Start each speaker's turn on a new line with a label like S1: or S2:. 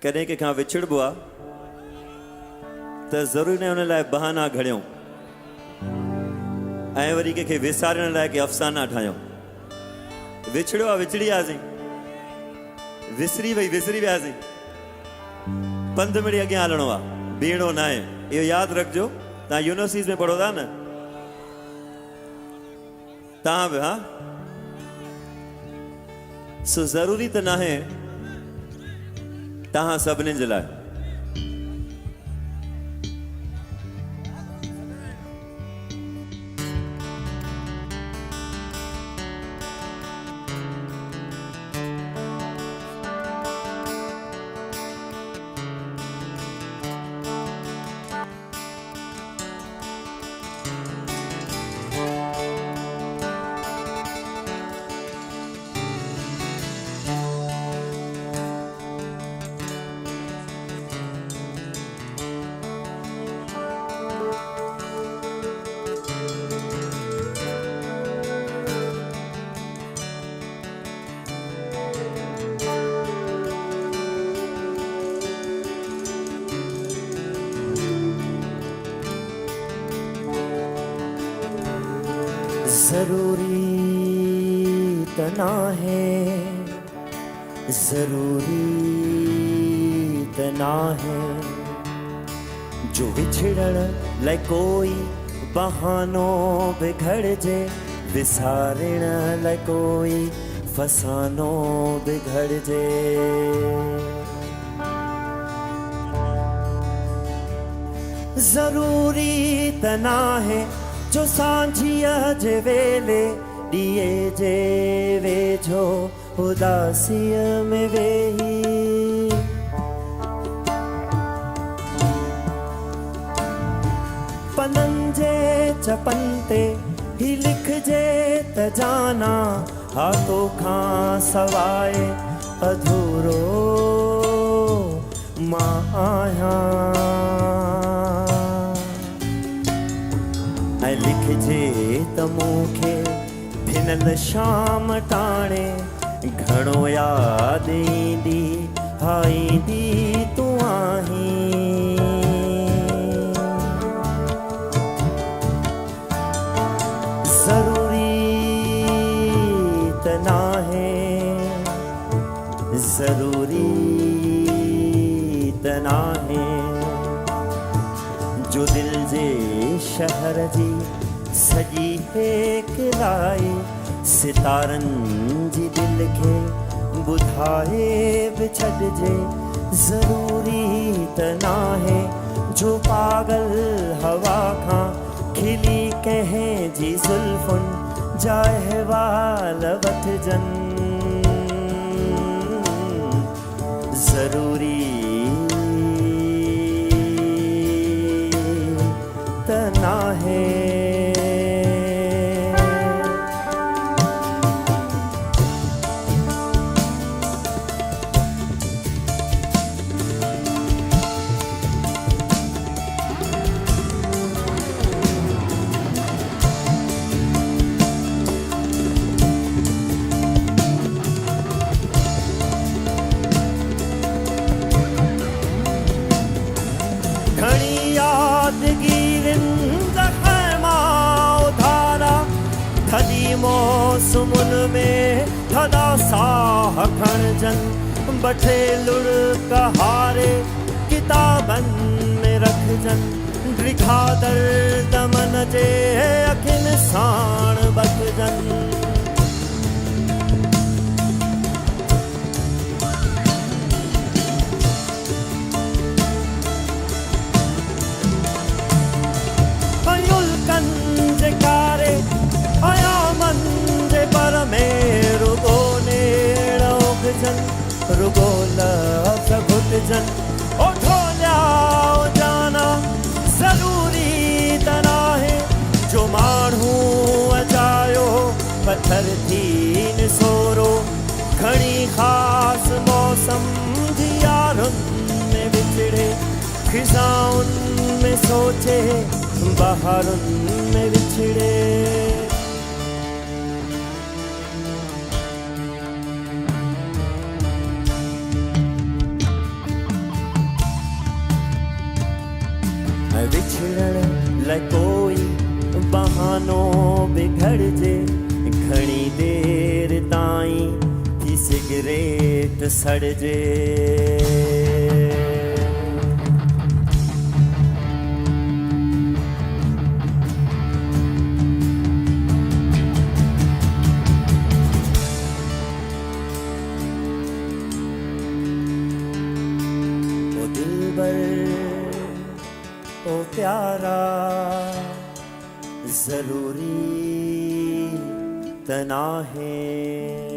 S1: कॾहिं कंहिंखां विछड़बो आहे त ज़रूरी न हुन लाइ बहाना घड़ियूं ऐं वरी कंहिंखे विसारण लाइ के अफ़साना ठाहियूं। विछड़ियो आहे विछड़ी वियासीं, विसरी वियासीं, पंध मिड़ी अॻियां हलणो आहे, बीहणो न आहे। इहो यादि रखिजो। तव्हां यूनिवर्सिटीज़ में पढ़ो था न, तव्हां बि हा सो ज़रूरी त न आहे तव्हां सभिनी जे लाइ।
S2: ज़रूरी तना है, ज़रूरी तना है, जो विछड़ण लाइ कोई बहानो बिगड़ जे, विसारण लाइ कोई फसानो बिगड़ जे। ज़रूरी तना है जो सांझिया जे वेले दिए जे वेझो उदासीअ में वेही पननि जे चपन ते ही लिखजे त जाना हाथों खां सवाए अधूरो मां आहियां। ऐं लिखजे त मूंखे भिनल शाम टाणे घणो यादि ईंदी आईंदी तूं आहीं। ज़रूरी त नाहे, ज़रूरी त नाहे, जो दिल जे शहर जी सजी हेकलाई सितारनि जी दिल खे ॿुधाए बि छॾिजे। ज़रूरी त नाहे जो पागल हवा खां खिली कंहिं जी ज़ुल्फ़ुनि जा अहवाल वठजनि। ज़रूरी त नाहे। मौसमुन में थदा साह खणजन बठे लुढ़क हारे किताबनि में रखजन। ड्रिखा दर्द मन जे अखियुनि साण बखजन। रुगो लफ्ज़ घुटजन ओ ढोलिया ओ जाना। ज़रूरी त नाहे जो माण्हू अजायो पत्थर थी निसोरो। घणी ख़ास मौसम जी यारुनि में विछड़े, ख़िज़ाउनि में सोचे बहारुनि में विछड़े। बिगड़ जे घणी देर ताई थी सिगरेट सड़ जे ओ दिलबर ओ प्यारा जरूरी तना है